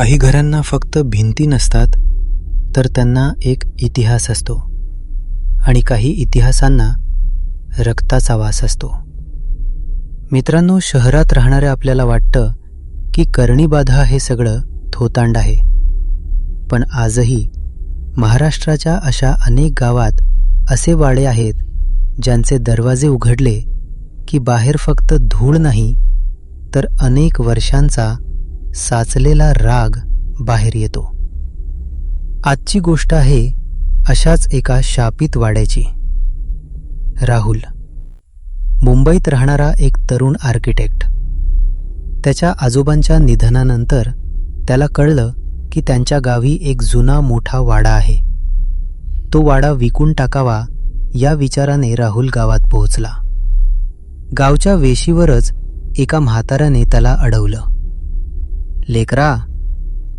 काही घरांना फक्त भिंती नसतात, तर त्यांना एक इतिहास असतो आणि काही इतिहासांना रक्ताचा वास असतो. मित्रांनो, शहरात राहणाऱ्या आपल्याला वाटतं की करणीबाधा हे सगळं थोतांड आहे. पण आजही महाराष्ट्राच्या अशा अनेक गावात असे वाडे आहेत ज्यांचे दरवाजे उघडले की बाहेर फक्त धूळ नाही, तर अनेक वर्षांचा साचलेला राग बाहेर येतो. आजची गोष्ट आहे अशाच एका शापित वाड्याची. राहुल मुंबईत राहणारा एक तरुण आर्किटेक्ट. त्याच्या आजोबांच्या निधनानंतर त्याला कळलं की त्यांच्या गावी एक जुना मोठा वाडा आहे. तो वाडा विकून टाकावा या विचाराने राहुल गावात पोहोचला. गावच्या वेशीवरच एका म्हाताऱ्याने त्याला अडवलं. लेकरा,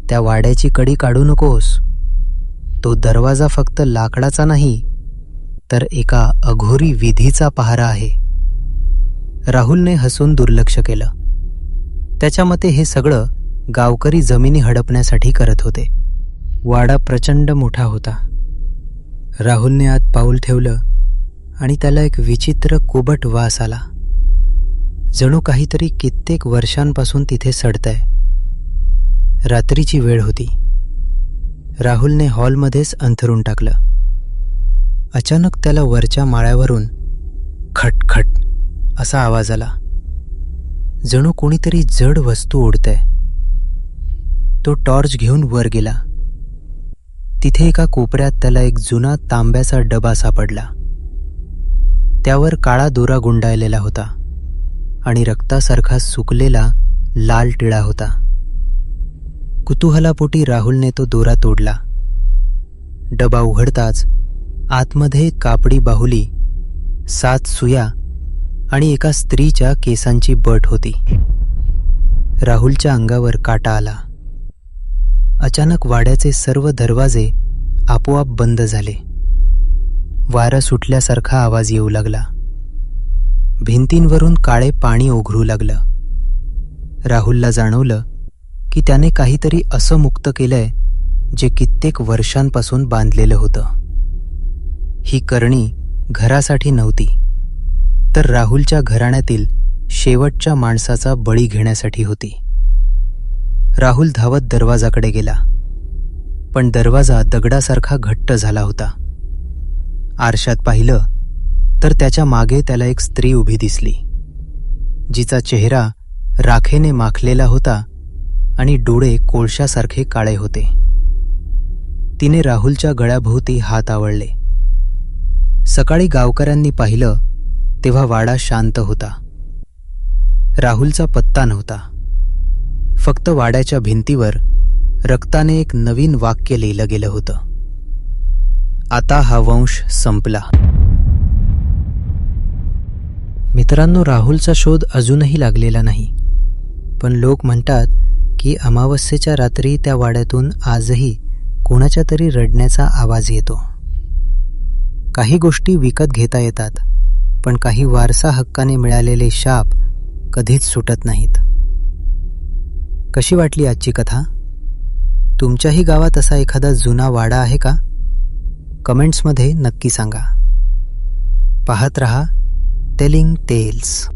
त्या वाड्याची कडी काढू नकोस. तो दरवाजा फक्त लाकडाचा नाही, तर एका अघोरी विधीचा पहारा आहे. राहुलने हसून दुर्लक्ष केलं. त्याच्या मते हे सगळं गावकरी जमिनी हडपण्यासाठी करत होते. वाडा प्रचंड मोठा होता. राहुलने आत पाऊल ठेवलं आणि त्याला एक विचित्र कोबट वास आला. जणू काहीतरी कित्येक वर्षांपासून तिथे सडतंय. रात्रीची वेळ होती. राहुलने हॉलमध्येच अंथरून टाकलं. अचानक त्याला वरच्या माळ्यावरून खटखट असा आवाज आला. जणू कोणीतरी जड वस्तू ओढतंय. तो टॉर्च घेऊन वर गेला. तिथे एका कोपऱ्यात त्याला एक जुना तांब्याचा डबा सापडला. त्यावर काळा दोरा गुंडाळलेला होता आणि रक्तासारखा सुकलेला लाल टिळा होता. कुतूहलापोटी राहुलने तो दोरा तोडला. डबा उघडताच आतमध्ये कापडी बाहुली, 7 सुया आणि एका स्त्रीच्या केसांची बट होती. राहुलच्या अंगावर काटा आला. अचानक वाड्याचे सर्व दरवाजे आपोआप बंद झाले. वारा सुटल्यासारखा आवाज येऊ लागला. भिंतींवरून काळे पाणी ओघरू लागलं. राहुलला जाणवलं की त्याने काहीतरी असं मुक्त केलंय जे कित्येक वर्षांपासून बांधलेलं होतं. ही करणी घरासाठी नव्हती, तर राहुलच्या घराण्यातील शेवटच्या माणसाचा बळी घेण्यासाठी होती. राहुल धावत दरवाजाकडे गेला, पण दरवाजा दगडासारखा घट्ट झाला होता. आरशात पाहिलं तर त्याच्या मागे त्याला एक स्त्री उभी दिसली, जिचा चेहरा राखेने माखलेला होता आणि डोळे कोळशासारखे काळे होते. तिने राहुलच्या गळ्याभोवती हात आवळले. सकाळी गावकऱ्यांनी पाहिलं तेव्हा वाडा शांत होता. राहुलचा पत्ता नव्हता. फक्त वाड्याच्या भिंतीवर रक्ताने एक नवीन वाक्य लिहिलं गेलं होतं. आता हा वंश संपला. मित्रांनो, राहुलचा शोध अजूनही लागलेला नाही, पण लोक म्हणतात की अमावस्येच्या रात्री त्या वाड्यातून आजही कोणाच्या तरी रडण्याचा आवाज येतो. काही गोष्टी विकत घेता येतात, पण काही वारसा हक्काने मिळालेले शाप कधीच सुटत नाहीत. कशी वाटली आजची कथा? तुमच्याही गावात असा एखादा जुना वाडा आहे का? कमेंट्समध्ये नक्की सांगा. पाहत रहा टेलिंग टेल्स.